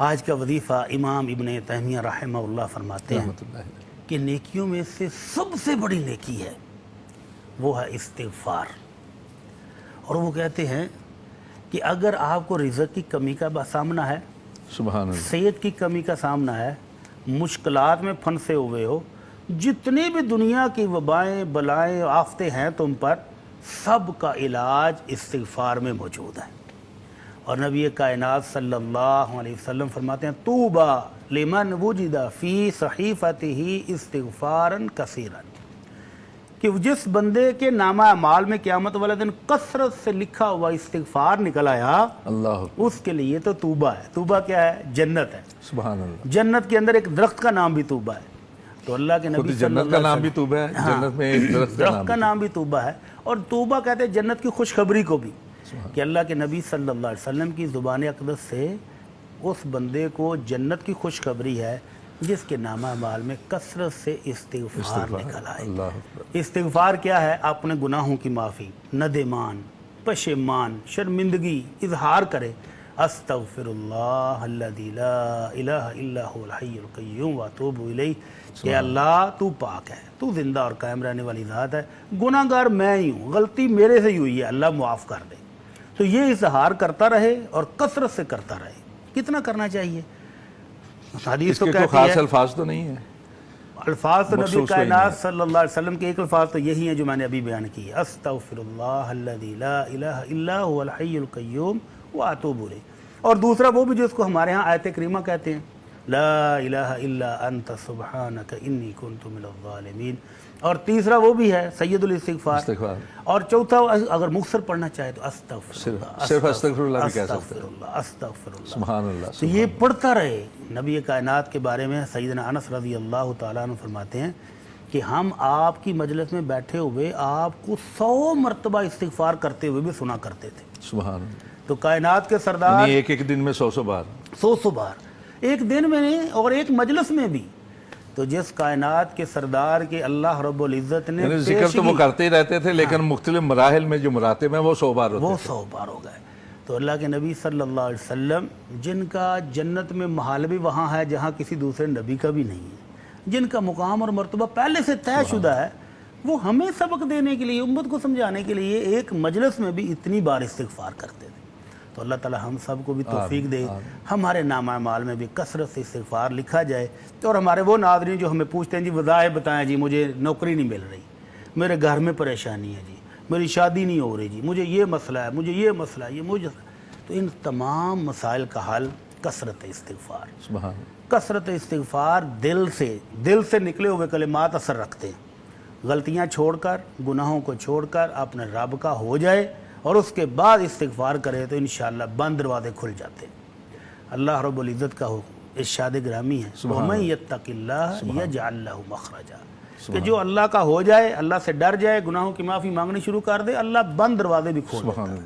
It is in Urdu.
آج کا وظیفہ امام ابن تیمیہ رحمہ اللہ فرماتے ہیں کہ نیکیوں میں سے سب سے بڑی نیکی ہے وہ ہے استغفار. اور وہ کہتے ہیں کہ اگر آپ کو رزق کی کمی کا سامنا ہے، سبحان اللہ، صحت کی کمی کا سامنا ہے، مشکلات میں پھنسے ہوئے ہو، جتنی بھی دنیا کی وبائیں بلائیں آفتیں ہیں تم پر، سب کا علاج استغفار میں موجود ہے. اور نبی کائنات صلی اللہ علیہ وسلم فرماتے ہیں طوبی لمن وجد فی صحیفتہ استغفارا کثیرا، کہ جس بندے کے نامہ اعمال میں قیامت والے دن کثرت سے لکھا ہوا استغفار نکل آیا، اللہ اس کے لیے تو طوبہ ہے. طوبہ کیا ہے؟ جنت ہے. سبحان اللہ. جنت کے اندر ایک درخت کا نام بھی طوبہ ہے. تو اللہ کے نبی صلی اللہ جنت کا نام بھی طوبہ ہے، جنت میں ایک درخت کا نام بھی طوبہ ہے. اور طوبہ کہتے ہیں جنت کی خوشخبری کو بھی، کہ اللہ کے نبی صلی اللہ علیہ وسلم کی زبان اقدس سے اس بندے کو جنت کی خوشخبری ہے جس کے نامہ اعمال میں کثرت سے استغفار نکل آئے. استغفار کیا ہے؟ اپنے گناہوں کی معافی، ندمان، پشیمان، شرمندگی اظہار کرے. استغفر اللہ الذی لا الہ الا هو الحی القیوم واتوب الیہ، کہ اللہ تو پاک ہے، تو زندہ اور قائم رہنے والی ذات ہے، گناہ گار میں ہی ہوں، غلطی میرے سے ہی ہوئی ہے، اللہ معاف کر دے. تو یہ اظہار کرتا رہے اور کثرت سے کرتا رہے. کتنا کرنا چاہیے؟ حدیث تو کوئی کہتی خاص ہے، الفاظ تو نہیں ہے، الفاظ تو نبی مخصوص کوئی کائنات صلی اللہ علیہ وسلم کے ایک الفاظ تو یہی ہیں جو میں نے ابھی بیان کی ہے، استغفر اللہ الذی لا الہ الا هو الحی القیوم واتوب الیہ. اور دوسرا وہ بھی جو اس کو ہمارے ہاں آیت کریمہ کہتے ہیں، لا الہ الا انت سبحانک انی کنت من الظالمین. اور تیسرا وہ بھی ہے سید الاستغفار. استغفار. اور چوتھا اگر مختصر پڑھنا چاہے تو استغفر اللہ، صرف استغفر اللہ بھی کہہ سکتے استغفر اللہ، استغفر اللہ. سبحان اللہ. تو یہ پڑھتا رہے. نبی کائنات کے بارے میں سیدنا انس رضی اللہ تعالیٰ عنہ فرماتے ہیں کہ ہم آپ کی مجلس میں بیٹھے ہوئے آپ کو 100 مرتبہ استغفار کرتے ہوئے بھی سنا کرتے تھے. سبحان اللہ. تو کائنات کے سردار یعنی ایک دن میں 100 بار، 100 بار ایک دن میں اور ایک مجلس میں بھی. تو جس کائنات کے سردار کے اللہ رب العزت نے یعنی ذکر تو وہ کرتے ہی رہتے تھے لیکن مختلف مراحل میں جو مراتب ہیں وہ 100 بار ہوتے وہ 100 بار ہو گئے. تو اللہ کے نبی صلی اللہ علیہ وسلم جن کا جنت میں محل بھی وہاں ہے جہاں کسی دوسرے نبی کا بھی نہیں ہے، جن کا مقام اور مرتبہ پہلے سے طے شدہ ہے، وہ ہمیں سبق دینے کے لیے، امت کو سمجھانے کے لیے ایک مجلس میں بھی اتنی بار استغفار کرتے تھے. تو اللہ تعالی ہم سب کو بھی توفیق دے، ہمارے نامہ اعمال میں بھی کثرت سے استغفار لکھا جائے. اور ہمارے وہ ناظرین جو ہمیں پوچھتے ہیں جی وظائف بتائیں جی، مجھے نوکری نہیں مل رہی، میرے گھر میں پریشانی ہے جی، میری شادی نہیں ہو رہی جی، مجھے یہ مسئلہ ہے، مجھے یہ مسئلہ ہے، یہ مجھے، تو ان تمام مسائل کا حل کثرت استغفار. سبحان. کثرت استغفار دل سے نکلے ہوئے کلمات اثر رکھتے ہیں. غلطیاں چھوڑ کر، گناہوں کو چھوڑ کر اپنے رب کا ہو جائے اور اس کے بعد استغفار کرے تو انشاءاللہ بند دروازے کھل جاتے ہیں. اللہ رب العزت کا ارشاد گرامی ہے وَمَن يَتَّقِ اللَّهَ يَجْعَلْ لَهُ مَخْرَجًا، کہ جو اللہ کا ہو جائے، اللہ سے ڈر جائے، گناہوں کی معافی مانگنی شروع کر دے، اللہ بند دروازے بھی کھول دیتا ہے.